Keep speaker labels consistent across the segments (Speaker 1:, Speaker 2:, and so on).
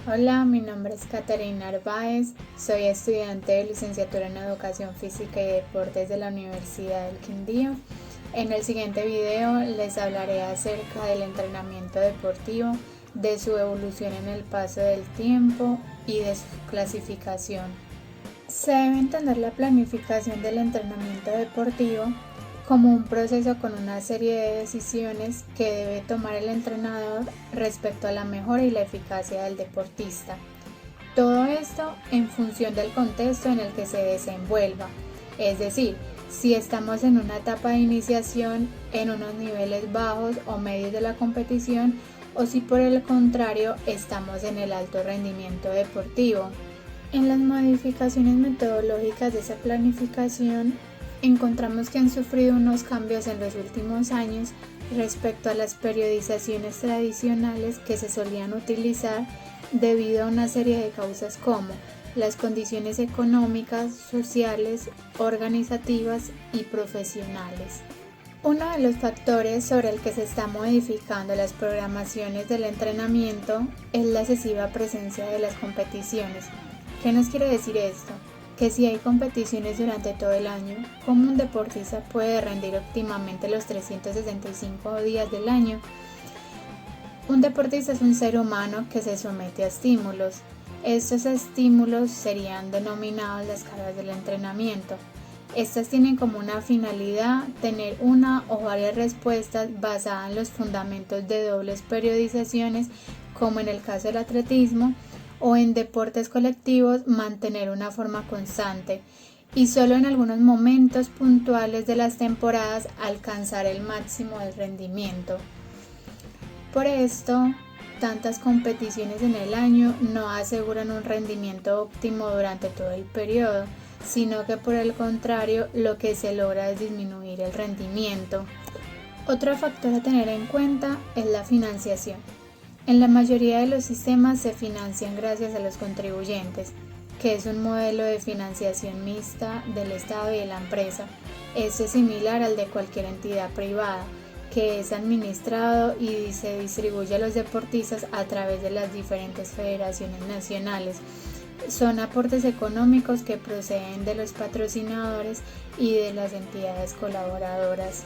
Speaker 1: Hola, mi nombre es Caterina Arbaez, soy estudiante de licenciatura en Educación Física y Deportes de la Universidad del Quindío. En el siguiente video les hablaré acerca del entrenamiento deportivo, de su evolución en el paso del tiempo y de su clasificación. Se debe entender la planificación del entrenamiento deportivo como un proceso con una serie de decisiones que debe tomar el entrenador respecto a la mejora y la eficacia del deportista. Todo esto en función del contexto en el que se desenvuelva, es decir, si estamos en una etapa de iniciación, en unos niveles bajos o medios de la competición, o si por el contrario estamos en el alto rendimiento deportivo. En las modificaciones metodológicas de esa planificación, encontramos que han sufrido unos cambios en los últimos años respecto a las periodizaciones tradicionales que se solían utilizar debido a una serie de causas como las condiciones económicas, sociales, organizativas y profesionales. Uno de los factores sobre el que se está modificando las programaciones del entrenamiento es la excesiva presencia de las competiciones. ¿Qué nos quiere decir esto? Que si hay competiciones durante todo el año, ¿cómo un deportista puede rendir óptimamente los 365 días del año? Un deportista es un ser humano que se somete a estímulos. Estos estímulos serían denominados las cargas del entrenamiento. Estas tienen como una finalidad tener una o varias respuestas basadas en los fundamentos de dobles periodizaciones, como en el caso del atletismo, o en deportes colectivos mantener una forma constante y solo en algunos momentos puntuales de las temporadas alcanzar el máximo del rendimiento. Por esto, tantas competiciones en el año no aseguran un rendimiento óptimo durante todo el periodo, sino que por el contrario lo que se logra es disminuir el rendimiento. Otro factor a tener en cuenta es la financiación. En la mayoría de los sistemas se financian gracias a los contribuyentes, que es un modelo de financiación mixta del Estado y de la empresa. Este es similar al de cualquier entidad privada, que es administrado y se distribuye a los deportistas a través de las diferentes federaciones nacionales. Son aportes económicos que proceden de los patrocinadores y de las entidades colaboradoras.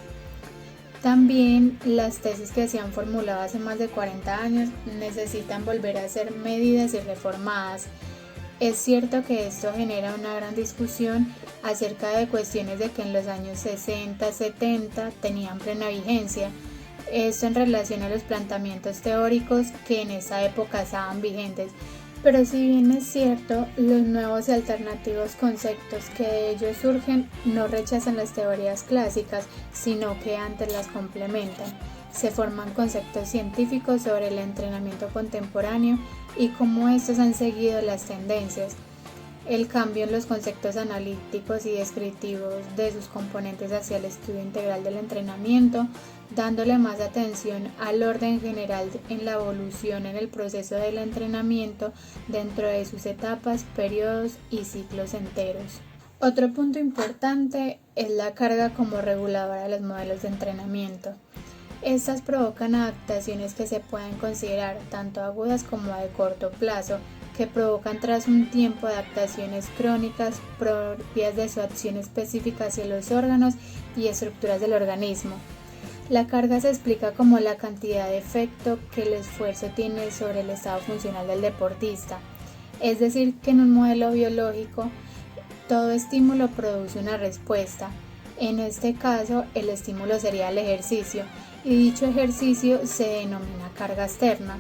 Speaker 1: También las tesis que se han formulado hace más de 40 años necesitan volver a ser medidas y reformadas. Es cierto que esto genera una gran discusión acerca de cuestiones de que en los años 60, 70 tenían plena vigencia. Esto en relación a los planteamientos teóricos que en esa época estaban vigentes. Pero si bien es cierto, los nuevos y alternativos conceptos que de ellos surgen no rechazan las teorías clásicas, sino que antes las complementan. Se forman conceptos científicos sobre el entrenamiento contemporáneo y cómo estos han seguido las tendencias. El cambio en los conceptos analíticos y descriptivos de sus componentes hacia el estudio integral del entrenamiento, dándole más atención al orden general en la evolución en el proceso del entrenamiento dentro de sus etapas, periodos y ciclos enteros. Otro punto importante es la carga como reguladora de los modelos de entrenamiento. Estas provocan adaptaciones que se pueden considerar tanto agudas como de corto plazo, que provocan tras un tiempo adaptaciones crónicas propias de su acción específica hacia los órganos y estructuras del organismo. La carga se explica como la cantidad de efecto que el esfuerzo tiene sobre el estado funcional del deportista. Es decir, que en un modelo biológico, todo estímulo produce una respuesta. En este caso, el estímulo sería el ejercicio, y dicho ejercicio se denomina carga externa.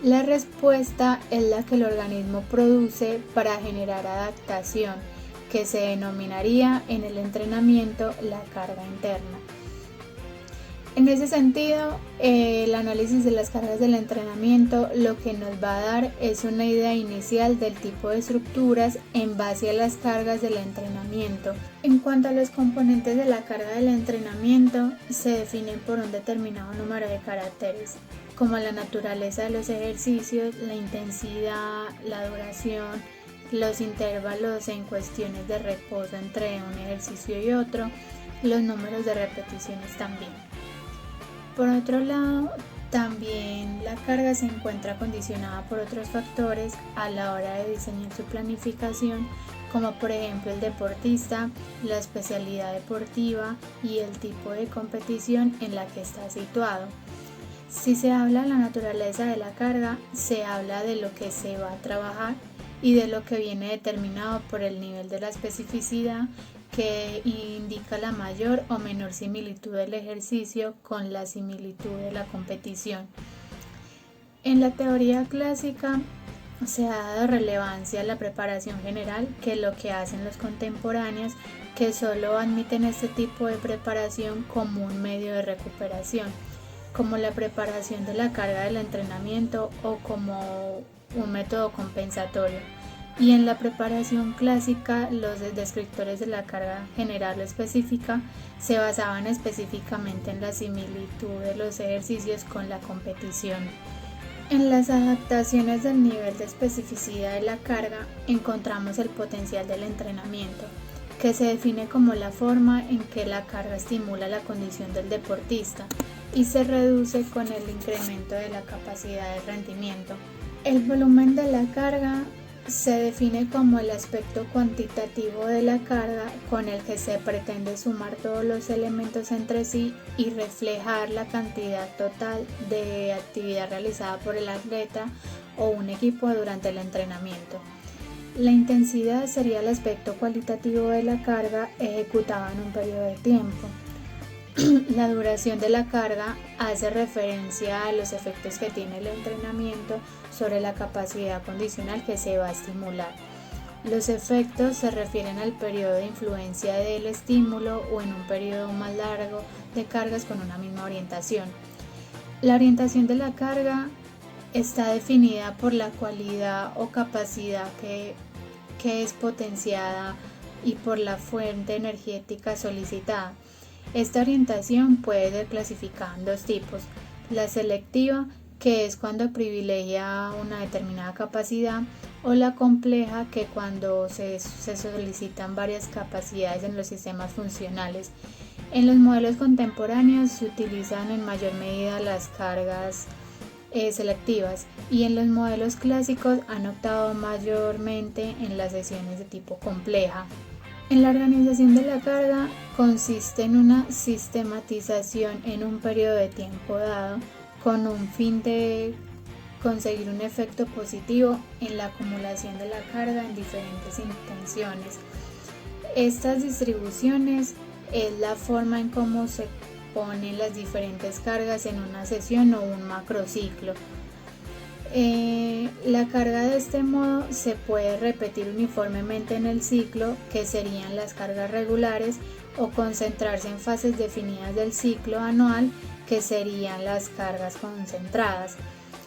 Speaker 1: La respuesta es la que el organismo produce para generar adaptación, que se denominaría en el entrenamiento la carga interna. En ese sentido, el análisis de las cargas del entrenamiento lo que nos va a dar es una idea inicial del tipo de estructuras en base a las cargas del entrenamiento. En cuanto a los componentes de la carga del entrenamiento, se definen por un determinado número de caracteres, como la naturaleza de los ejercicios, la intensidad, la duración, los intervalos en cuestiones de reposo entre un ejercicio y otro, los números de repeticiones también. Por otro lado, También la carga se encuentra condicionada por otros factores a la hora de diseñar su planificación, como por ejemplo el deportista, la especialidad deportiva y el tipo de competición en la que está situado. Si se habla de la naturaleza de la carga, se habla de lo que se va a trabajar y de lo que viene determinado por el nivel de la especificidad que indica la mayor o menor similitud del ejercicio con la similitud de la competición. En la teoría clásica se ha dado relevancia a la preparación general, que es lo que hacen los contemporáneos, que solo admiten este tipo de preparación como un medio de recuperación, como la preparación de la carga del entrenamiento o como un método compensatorio. Y en la preparación clásica, los descriptores de la carga general o específica se basaban específicamente en la similitud de los ejercicios con la competición. En las adaptaciones del nivel de especificidad de la carga encontramos el potencial del entrenamiento, que se define como la forma en que la carga estimula la condición del deportista y se reduce con el incremento de la capacidad de rendimiento. El volumen de la carga se define como el aspecto cuantitativo de la carga con el que se pretende sumar todos los elementos entre sí y reflejar la cantidad total de actividad realizada por el atleta o un equipo durante el entrenamiento. La intensidad sería el aspecto cualitativo de la carga ejecutada en un periodo de tiempo. La duración de la carga hace referencia a los efectos que tiene el entrenamiento sobre la capacidad condicional que se va a estimular. Los efectos se refieren al periodo de influencia del estímulo o en un periodo más largo de cargas con una misma orientación. La orientación de la carga está definida por la cualidad o capacidad que es potenciada y por la fuente energética solicitada. Esta orientación puede ser clasificada en dos tipos: la selectiva, que es cuando privilegia una determinada capacidad, o la compleja, que cuando se solicitan varias capacidades en los sistemas funcionales. En los modelos contemporáneos se utilizan en mayor medida las cargas selectivas y en los modelos clásicos han optado mayormente en las sesiones de tipo compleja. En la organización de la carga consiste en una sistematización en un periodo de tiempo dado con un fin de conseguir un efecto positivo en la acumulación de la carga en diferentes intenciones. Estas distribuciones es la forma en cómo se ponen las diferentes cargas en una sesión o un macrociclo. La carga de este modo se puede repetir uniformemente en el ciclo, que serían las cargas regulares, o concentrarse en fases definidas del ciclo anual, que serían las cargas concentradas.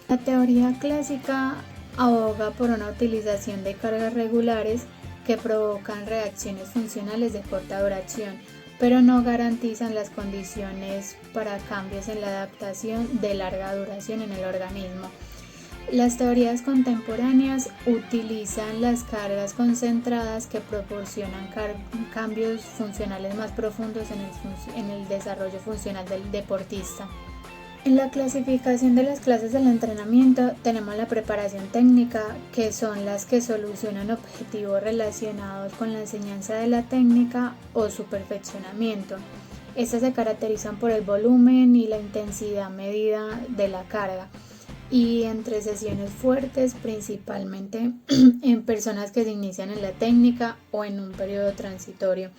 Speaker 1: La teoría clásica aboga por una utilización de cargas regulares que provocan reacciones funcionales de corta duración, pero no garantizan las condiciones para cambios en la adaptación de larga duración en el organismo. Las teorías contemporáneas utilizan las cargas concentradas que proporcionan cambios funcionales más profundos en el desarrollo funcional del deportista. En la clasificación de las clases del entrenamiento tenemos la preparación técnica, que son las que solucionan objetivos relacionados con la enseñanza de la técnica o su perfeccionamiento. Estas se caracterizan por el volumen y la intensidad medida de la carga, y entre sesiones fuertes, principalmente en personas que se inician en la técnica o en un periodo transitorio.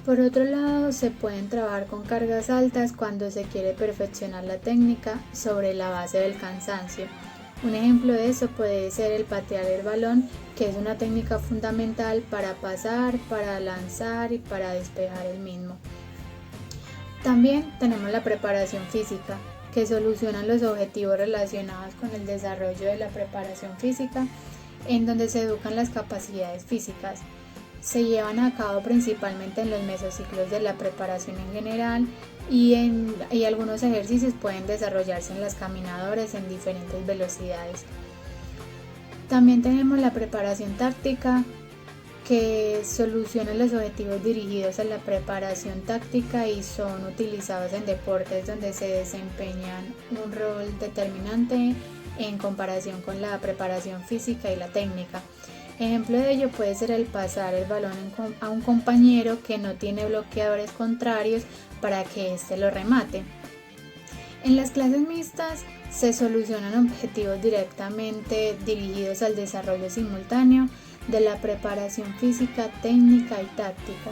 Speaker 1: Por otro lado, se pueden trabajar con cargas altas cuando se quiere perfeccionar la técnica sobre la base del cansancio. Un ejemplo de eso puede ser el patear el balón, que es una técnica fundamental para pasar, para lanzar y para despejar el mismo. También tenemos la preparación física, que solucionan los objetivos relacionados con el desarrollo de la preparación física, en donde se educan las capacidades físicas. Se llevan a cabo principalmente en los mesociclos de la preparación en general y algunos ejercicios pueden desarrollarse en las caminadoras en diferentes velocidades. También tenemos la preparación táctica, que solucionan los objetivos dirigidos a la preparación táctica y son utilizados en deportes donde se desempeñan un rol determinante en comparación con la preparación física y la técnica. Ejemplo de ello puede ser el pasar el balón a un compañero que no tiene bloqueadores contrarios para que éste lo remate. En las clases mixtas se solucionan objetivos directamente dirigidos al desarrollo simultáneo de la preparación física, técnica y táctica.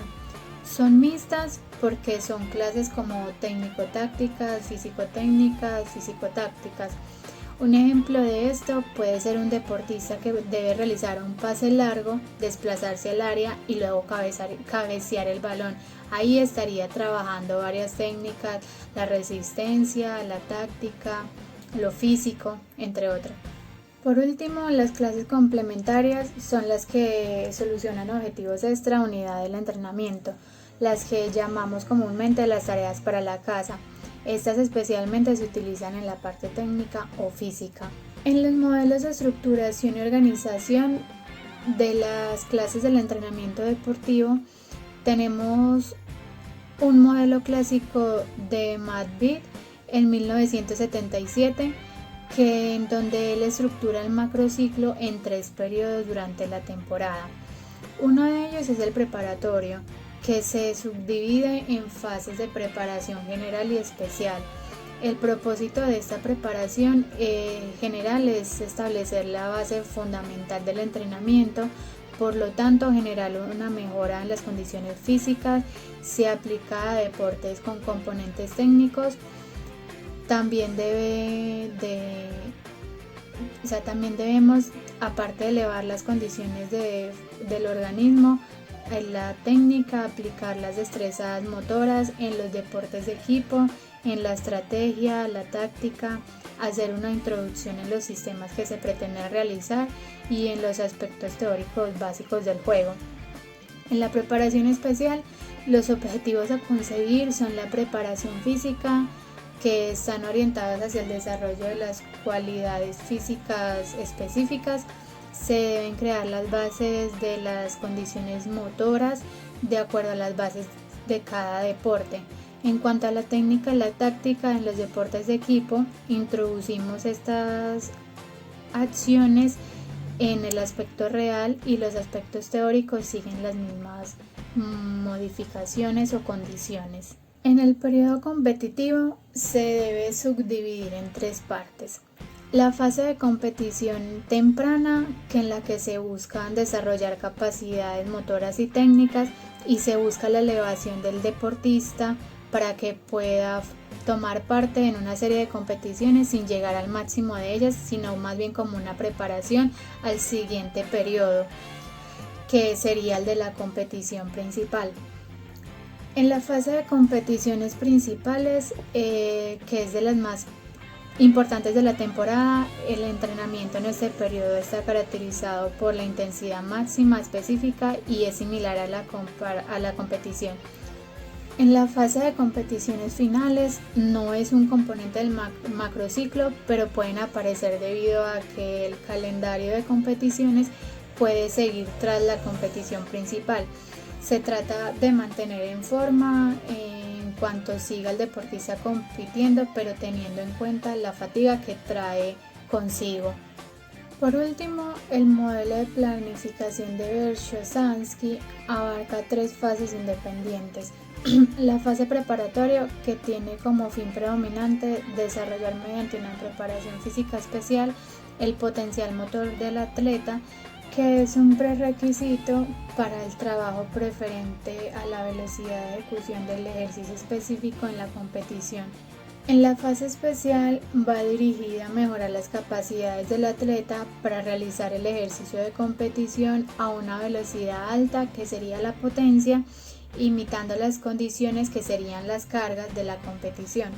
Speaker 1: Son mixtas porque son clases como técnico-tácticas, físico-técnicas, físico-tácticas. Un ejemplo de esto puede ser un deportista que debe realizar un pase largo, desplazarse al área y luego cabecear el balón. Ahí estaría trabajando varias técnicas, la resistencia, la táctica, lo físico, entre otras. Por último, las clases complementarias son las que solucionan objetivos extra unidad del entrenamiento, las que llamamos comúnmente las tareas para la casa. Estas especialmente se utilizan en la parte técnica o física. En los modelos de estructuración y organización de las clases del entrenamiento deportivo tenemos un modelo clásico de Matt Bitt en 1977 en donde él estructura el macrociclo en 3 periodos durante la temporada. Uno de ellos es el preparatorio, que se subdivide en fases de preparación general y especial. El propósito de esta preparación general es establecer la base fundamental del entrenamiento, por lo tanto generar una mejora en las condiciones físicas, se aplica a deportes con componentes técnicos. También debemos, aparte de elevar las condiciones del organismo, en la técnica, aplicar las destrezas motoras en los deportes de equipo, en la estrategia, la táctica, hacer una introducción en los sistemas que se pretende realizar y en los aspectos teóricos básicos del juego. En la preparación especial, los objetivos a conseguir son la preparación física, que están orientadas hacia el desarrollo de las cualidades físicas específicas. Se deben crear las bases de las condiciones motoras de acuerdo a las bases de cada deporte. En cuanto a la técnica y la táctica en los deportes de equipo, introducimos estas acciones en el aspecto real y los aspectos teóricos siguen las mismas modificaciones o condiciones. En el periodo competitivo se debe subdividir en 3 partes. La fase de competición temprana, en la que se buscan desarrollar capacidades motoras y técnicas y se busca la elevación del deportista para que pueda tomar parte en una serie de competiciones sin llegar al máximo de ellas, sino más bien como una preparación al siguiente periodo, que sería el de la competición principal. En la fase de competiciones principales, que es de las más importantes de la temporada, el entrenamiento en este periodo está caracterizado por la intensidad máxima específica y es similar a la competición. En la fase de competiciones finales no es un componente del macrociclo, pero pueden aparecer debido a que el calendario de competiciones puede seguir tras la competición principal. Se trata de mantener en forma en cuanto siga el deportista compitiendo, pero teniendo en cuenta la fatiga que trae consigo. Por último, el modelo de planificación de Verkhoshansky abarca 3 fases independientes. La fase preparatoria, que tiene como fin predominante desarrollar mediante una preparación física especial el potencial motor del atleta, que es un prerequisito para el trabajo preferente a la velocidad de ejecución del ejercicio específico en la competición. En la fase especial va dirigida a mejorar las capacidades del atleta para realizar el ejercicio de competición a una velocidad alta, que sería la potencia, imitando las condiciones que serían las cargas de la competición.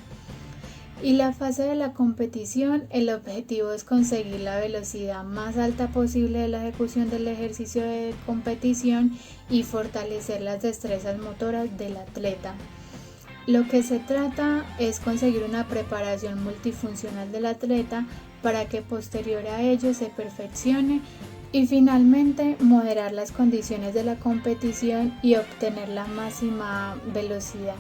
Speaker 1: Y la fase de la competición, el objetivo es conseguir la velocidad más alta posible de la ejecución del ejercicio de competición y fortalecer las destrezas motoras del atleta. Lo que se trata es conseguir una preparación multifuncional del atleta para que posterior a ello se perfeccione Y finalmente, moderar las condiciones de la competición y obtener la máxima velocidad.